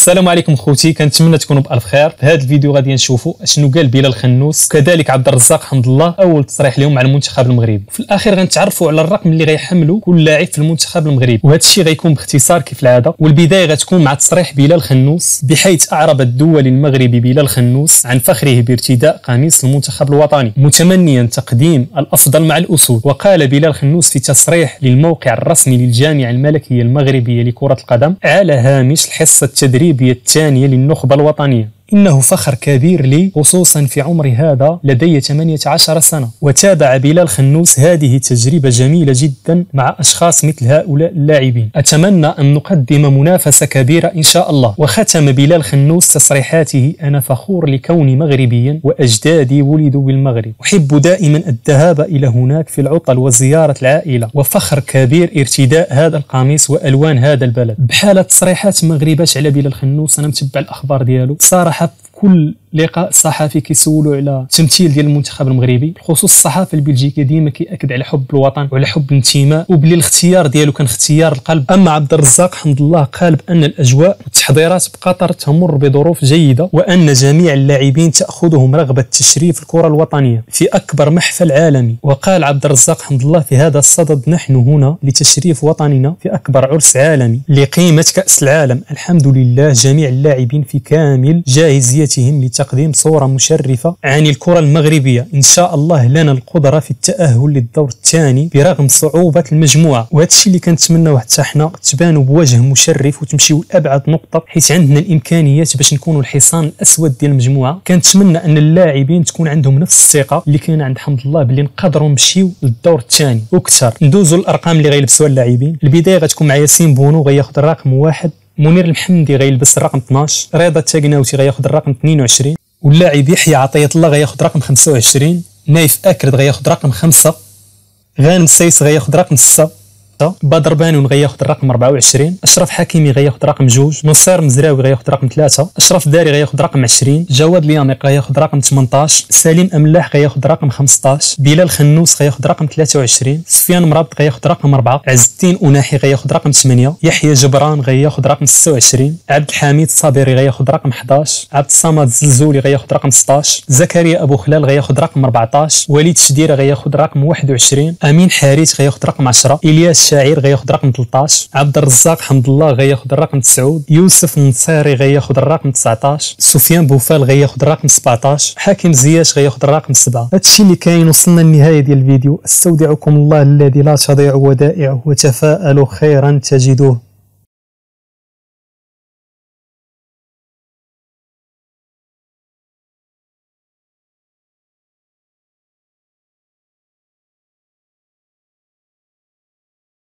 السلام عليكم خوتي، كنتمنى تكونوا بالف خير. في هذا الفيديو غادي نشوفوا اشنو قال بلال الخنوس وكذلك عبد الرزاق حمد الله اول تصريح لهم مع المنتخب المغربي. في الاخير غنتعرفوا على الرقم اللي غيحملوا كل لاعب في المنتخب المغربي، وهذا الشيء غيكون باختصار كيف العاده. والبدايه غتكون مع تصريح بلال الخنوس، بحيث اعرب الدولي المغربي بلال الخنوس عن فخره بارتداء قميص المنتخب الوطني متمنيا تقديم الافضل مع الاسود. وقال بلال الخنوس في تصريح للموقع الرسمي للجامعه الملكيه المغربيه لكره القدم على هامش الحصه التدريبيه الثانيه للنخبه الوطنيه: إنه فخر كبير لي خصوصا في عمري هذا لدي 18 سنة. وتابع بلال الخنوس: هذه تجربة جميلة جدا مع أشخاص مثل هؤلاء اللاعبين، أتمنى أن نقدم منافسة كبيرة إن شاء الله. وختم بلال الخنوس تصريحاته: أنا فخور لكوني مغربيا وأجدادي ولدوا بالمغرب، أحب دائما الذهاب إلى هناك في العطل وزيارة العائلة، وفخر كبير ارتداء هذا القميص وألوان هذا البلد. بحالة تصريحات ما غريباش على بلال الخنوس. أنا متبع الأخبار ديالو صراحة. في كل لقاء صحفي كيسولوا على التمثيل ديال المنتخب المغربي، بخصوص الصحافه البلجيكيه ديما كيأكد على حب الوطن وعلى حب الانتماء، وبلي الاختيار ديالو كان اختيار القلب. اما عبد الرزاق حمد الله قال بان الاجواء والتحضيرات بقطر تمر بظروف جيده، وان جميع اللاعبين تاخذهم رغبه تشريف الكره الوطنيه في اكبر محفل عالمي. وقال عبد الرزاق حمد الله: في هذا الصدد نحن هنا لتشريف وطننا في اكبر عرس عالمي لقيمه كاس العالم. الحمد لله جميع اللاعبين في كامل جاهزيتهم لتقديم صورة مشرفة عن الكرة المغربية. إن شاء الله لنا القدرة في التأهل للدور الثاني برغم صعوبة المجموعة، وهذا الشيء اللي كنتمناوه حتى حنا، تبانوا بوجه مشرف وتمشيو لأبعد نقطة، حيث عندنا الإمكانيات باش نكونوا الحصان الأسود ديال المجموعة. كنتمنى أن اللاعبين تكون عندهم نفس الثقة اللي كان عند حمد الله باللي نقدروا نمشيو للدور الثاني وكثر. ندوزوا الأرقام اللي غيلبسوها اللاعبين. البداية غتكون مع ياسين بونو غياخذ الرقم 1، منير المحمدي غيلبس الرقم 12، رضا التاقناوتي غياخذ الرقم 22، واللاعب يحيى عطية الله غياخذ رقم 25، نايف أكرد غياخذ رقم 5، غانم سيس غياخذ رقم 6، بدر بانون غياخذ الرقم 24، اشرف حكيمي غياخذ رقم 2، نصير مزراوي غياخذ رقم 3، اشرف داري غياخذ رقم 20، جواد ليانيق غياخذ رقم 18، سليم املاح غياخذ رقم 15، بلال خنوس غياخذ رقم 23، سفيان مرابط غياخذ رقم 4، عز الدين اناحي غياخذ رقم 8، يحيى جبران غياخذ رقم 26، عبد الحميد الصابري غياخذ رقم 11، عبد الصمد الزلزولي غياخذ رقم 16، زكريا ابو خلال غياخذ رقم 14، وليد شديره غياخذ رقم 21، امين حارث غياخذ رقم 10، الياس شاعر غياخذ رقم 13، عبد الرزاق حمد الله غياخذ الرقم 9، يوسف النصيري غياخذ الرقم 19، سفيان بوفال غياخذ الرقم 17، حاكم زياش غياخذ الرقم 7. هادشي اللي كاين. وصلنا للنهايه ديال الفيديو. استودعكم الله الذي لا تضيع ودائعه، وتفاءلوا خيرا تجدوه.